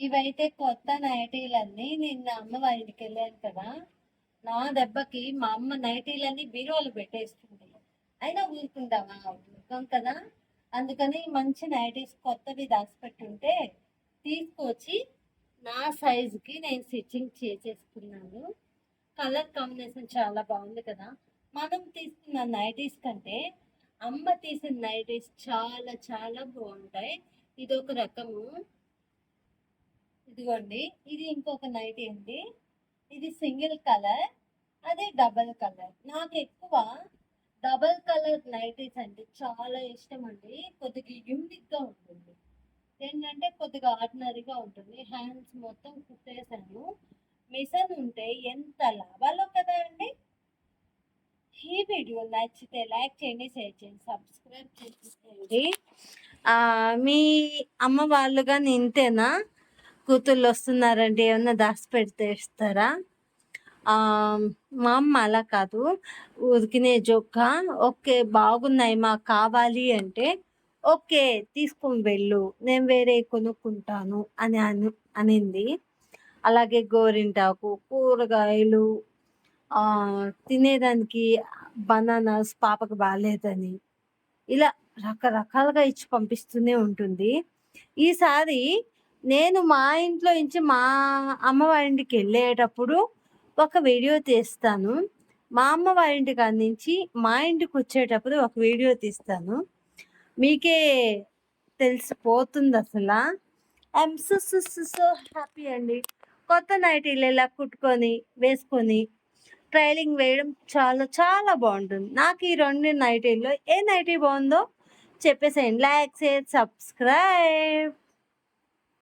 ఇవైతే కొత్త నైటీలన్నీ నిన్న అమ్మ వాళ్ళ ఇంటికి వెళ్ళాను కదా. నా దెబ్బకి మా అమ్మ నైటీలన్నీ బీరువాలో పెట్టేస్తుంది. అయినా ఊరుకుంటావా? ఊరుకోం కదా. అందుకని మంచి నైటీస్ కొత్తవి దాచిపెట్టుంటే తీసుకొచ్చి నా సైజుకి నేను స్టిచ్చింగ్ చేసేసుకున్నాను. కలర్ కాంబినేషన్ చాలా బాగుంది కదా. మనం తీసుకున్న నైటీస్ కంటే అమ్మ తీసిన నైటీస్ చాలా చాలా బాగుంటాయి. ఇది ఒక రకము. ఇదిగోండి, ఇది ఇంకొక నైటీ అండి. ఇది సింగిల్ కలర్, అదే డబల్ కలర్. నాకు ఎక్కువ డబల్ కలర్ నైటీస్ అంటే చాలా ఇష్టం అండి. కొద్దిగా యూనిక్ గా ఉంటుంది. ఏంటంటే కొద్దిగా ఆర్డినరీగా ఉంటుంది. హ్యాండ్స్ మొత్తం కుట్టేసాను. మిషన్ ఉంటే ఎంత లాభాలో కదా అండి. ఈ వీడియో నచ్చితే లైక్ చేయండి, షేర్ చేయండి, సబ్స్క్రైబ్ చేయండి. మీ అమ్మ వాళ్ళుగా ఇంతేనా? కూతుళ్ళు వస్తున్నారంటే ఏమన్నా దాచి పెడితే ఇస్తారా? మా అమ్మ అలా కాదు, ఉరికినే జోక్క. ఓకే, బాగున్నాయి, మాకు కావాలి అంటే ఓకే తీసుకొని వెళ్ళు, నేను వేరే కొనుక్కుంటాను అని అనింది. అలాగే గోరింటాకు, కూరగాయలు, తినేదానికి బనానాస్ పాపకు బాగాలేదని ఇలా రకరకాలుగా ఇచ్చి పంపిస్తూనే ఉంటుంది. ఈసారి నేను మా ఇంట్లో నుంచి మా అమ్మ వాళ్ళ ఇంటికి వెళ్ళేటప్పుడు ఒక వీడియో తీస్తాను. మా అమ్మ వాళ్ళ ఇంటి కాడ నుంచి మా ఇంటికి వచ్చేటప్పుడు ఒక వీడియో తీస్తాను. మీకే తెలిసిపోతుంది అసలు. I'm so so so so happy అండి. కొత్త నైటీలు ఇలా కుట్టుకొని వేసుకొని ట్రైలింగ్ వేయడం చాలా చాలా బాగుంటుంది. నాకు ఈ 2 నైటీల్లో ఏ నైటీ బాగుందో చెప్పేసేయండి. Like, share, subscribe.